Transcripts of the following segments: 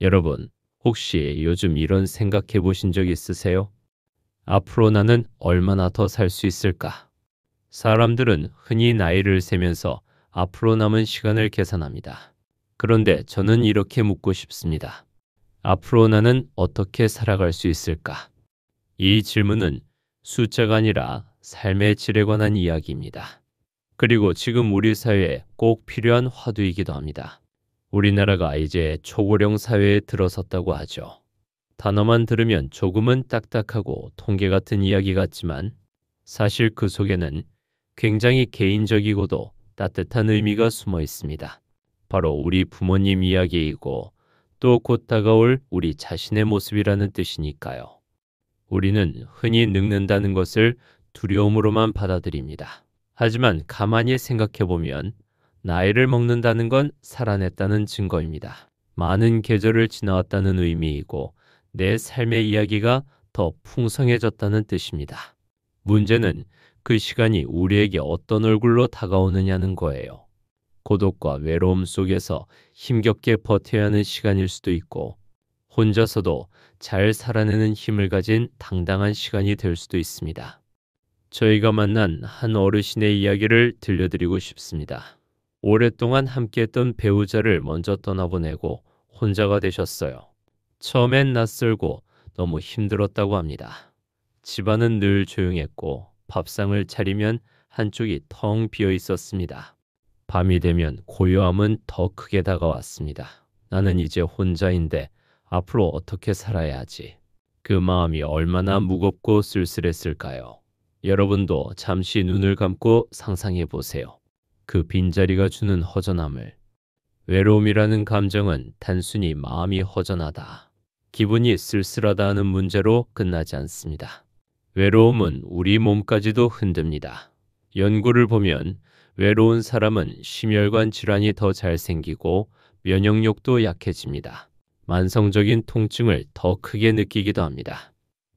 여러분, 혹시 요즘 이런 생각해 보신 적 있으세요? 앞으로 나는 얼마나 더 살 수 있을까? 사람들은 흔히 나이를 세면서 앞으로 남은 시간을 계산합니다. 그런데 저는 이렇게 묻고 싶습니다. 앞으로 나는 어떻게 살아갈 수 있을까? 이 질문은 숫자가 아니라 삶의 질에 관한 이야기입니다. 그리고 지금 우리 사회에 꼭 필요한 화두이기도 합니다. 우리나라가 이제 초고령 사회에 들어섰다고 하죠. 단어만 들으면 조금은 딱딱하고 통계 같은 이야기 같지만 사실 그 속에는 굉장히 개인적이고도 따뜻한 의미가 숨어 있습니다. 바로 우리 부모님 이야기이고 또 곧 다가올 우리 자신의 모습이라는 뜻이니까요. 우리는 흔히 늙는다는 것을 두려움으로만 받아들입니다. 하지만 가만히 생각해 보면 나이를 먹는다는 건 살아냈다는 증거입니다. 많은 계절을 지나왔다는 의미이고 내 삶의 이야기가 더 풍성해졌다는 뜻입니다. 문제는 그 시간이 우리에게 어떤 얼굴로 다가오느냐는 거예요. 고독과 외로움 속에서 힘겹게 버텨야 하는 시간일 수도 있고 혼자서도 잘 살아내는 힘을 가진 당당한 시간이 될 수도 있습니다. 저희가 만난 한 어르신의 이야기를 들려드리고 싶습니다. 오랫동안 함께했던 배우자를 먼저 떠나보내고 혼자가 되셨어요. 처음엔 낯설고 너무 힘들었다고 합니다. 집안은 늘 조용했고 밥상을 차리면 한쪽이 텅 비어 있었습니다. 밤이 되면 고요함은 더 크게 다가왔습니다. 나는 이제 혼자인데 앞으로 어떻게 살아야 하지? 그 마음이 얼마나 무겁고 쓸쓸했을까요? 여러분도 잠시 눈을 감고 상상해 보세요. 그 빈자리가 주는 허전함을. 외로움이라는 감정은 단순히 마음이 허전하다, 기분이 쓸쓸하다 하는 문제로 끝나지 않습니다. 외로움은 우리 몸까지도 흔듭니다. 연구를 보면 외로운 사람은 심혈관 질환이 더 잘 생기고 면역력도 약해집니다. 만성적인 통증을 더 크게 느끼기도 합니다.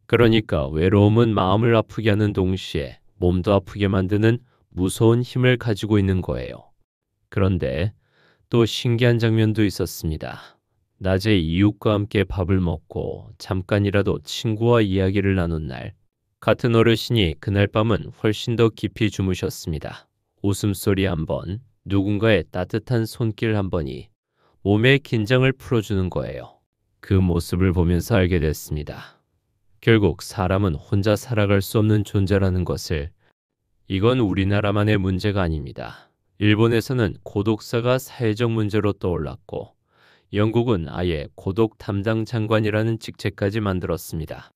그러니까 외로움은 마음을 아프게 하는 동시에 몸도 아프게 만드는 무서운 힘을 가지고 있는 거예요. 그런데 또 신기한 장면도 있었습니다. 낮에 이웃과 함께 밥을 먹고 잠깐이라도 친구와 이야기를 나눈 날, 같은 어르신이 그날 밤은 훨씬 더 깊이 주무셨습니다. 웃음소리 한 번, 누군가의 따뜻한 손길 한 번이 몸의 긴장을 풀어주는 거예요. 그 모습을 보면서 알게 됐습니다. 결국 사람은 혼자 살아갈 수 없는 존재라는 것을. 이건 우리나라만의 문제가 아닙니다. 일본에서는 고독사가 사회적 문제로 떠올랐고 영국은 아예 고독 담당 장관이라는 직책까지 만들었습니다.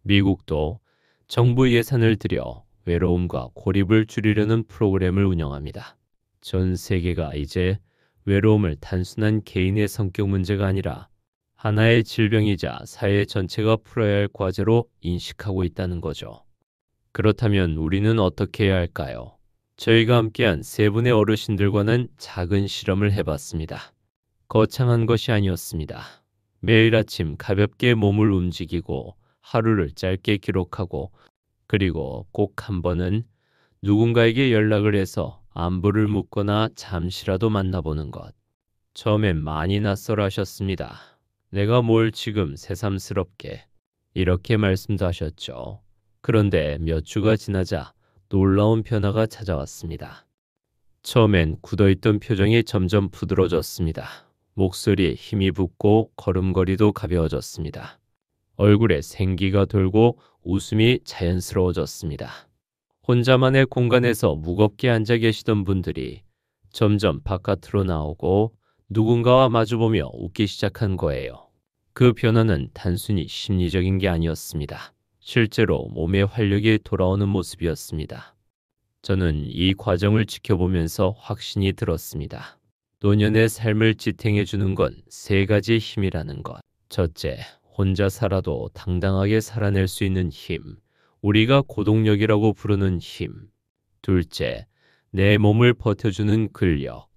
미국도 정부 예산을 들여 외로움과 고립을 줄이려는 프로그램을 운영합니다. 전 세계가 이제 외로움을 단순한 개인의 성격 문제가 아니라 하나의 질병이자 사회 전체가 풀어야 할 과제로 인식하고 있다는 거죠. 그렇다면 우리는 어떻게 해야 할까요? 저희가 함께한 세 분의 어르신들과는 작은 실험을 해봤습니다. 거창한 것이 아니었습니다. 매일 아침 가볍게 몸을 움직이고 하루를 짧게 기록하고 그리고 꼭 한 번은 누군가에게 연락을 해서 안부를 묻거나 잠시라도 만나보는 것. 처음엔 많이 낯설어 하셨습니다. 내가 뭘 지금 새삼스럽게 이렇게 말씀도 하셨죠. 그런데 몇 주가 지나자 놀라운 변화가 찾아왔습니다. 처음엔 굳어있던 표정이 점점 부드러워졌습니다. 목소리에 힘이 붙고 걸음걸이도 가벼워졌습니다. 얼굴에 생기가 돌고 웃음이 자연스러워졌습니다. 혼자만의 공간에서 무겁게 앉아 계시던 분들이 점점 바깥으로 나오고 누군가와 마주보며 웃기 시작한 거예요. 그 변화는 단순히 심리적인 게 아니었습니다. 실제로 몸의 활력이 돌아오는 모습이었습니다. 저는 이 과정을 지켜보면서 확신이 들었습니다. 노년의 삶을 지탱해 주는 건 세 가지 힘이라는 것. 첫째, 혼자 살아도 당당하게 살아낼 수 있는 힘. 우리가 고독력이라고 부르는 힘. 둘째, 내 몸을 버텨주는 근력.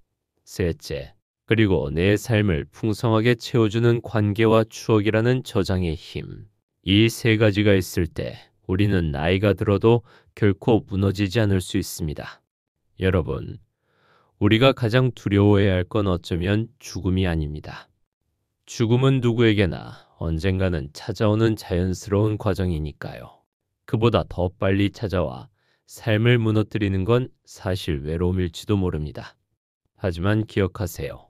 셋째, 그리고 내 삶을 풍성하게 채워주는 관계와 추억이라는 저장의 힘. 이 세 가지가 있을 때 우리는 나이가 들어도 결코 무너지지 않을 수 있습니다. 여러분, 우리가 가장 두려워해야 할 건 어쩌면 죽음이 아닙니다. 죽음은 누구에게나 언젠가는 찾아오는 자연스러운 과정이니까요. 그보다 더 빨리 찾아와 삶을 무너뜨리는 건 사실 외로움일지도 모릅니다. 하지만 기억하세요.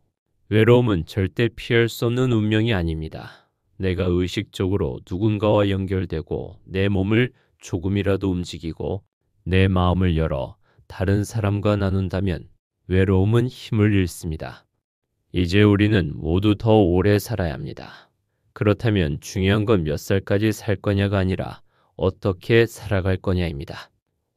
외로움은 절대 피할 수 없는 운명이 아닙니다. 내가 의식적으로 누군가와 연결되고 내 몸을 조금이라도 움직이고 내 마음을 열어 다른 사람과 나눈다면 외로움은 힘을 잃습니다. 이제 우리는 모두 더 오래 살아야 합니다. 그렇다면 중요한 건 몇 살까지 살 거냐가 아니라 어떻게 살아갈 거냐입니다.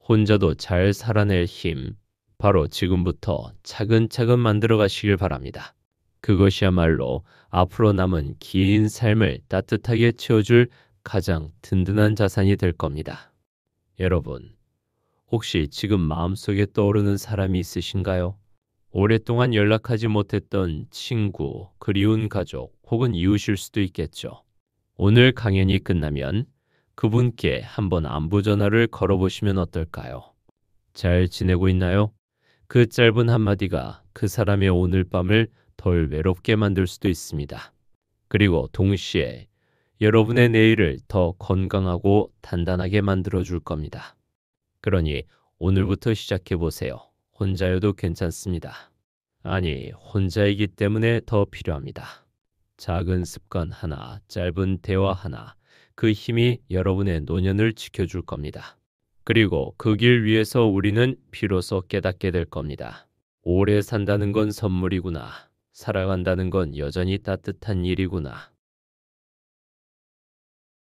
혼자도 잘 살아낼 힘, 바로 지금부터 차근차근 만들어 가시길 바랍니다. 그것이야말로 앞으로 남은 긴 삶을 따뜻하게 채워줄 가장 든든한 자산이 될 겁니다. 여러분, 혹시 지금 마음속에 떠오르는 사람이 있으신가요? 오랫동안 연락하지 못했던 친구, 그리운 가족, 혹은 이웃일 수도 있겠죠. 오늘 강연이 끝나면 그분께 한번 안부 전화를 걸어보시면 어떨까요? 잘 지내고 있나요? 그 짧은 한마디가 그 사람의 오늘 밤을 덜 외롭게 만들 수도 있습니다. 그리고 동시에 여러분의 내일을 더 건강하고 단단하게 만들어 줄 겁니다. 그러니 오늘부터 시작해 보세요. 혼자여도 괜찮습니다. 아니, 혼자이기 때문에 더 필요합니다. 작은 습관 하나, 짧은 대화 하나, 그 힘이 여러분의 노년을 지켜줄 겁니다. 그리고 그 길 위에서 우리는 비로소 깨닫게 될 겁니다. 오래 산다는 건 선물이구나. 살아간다는 건 여전히 따뜻한 일이구나.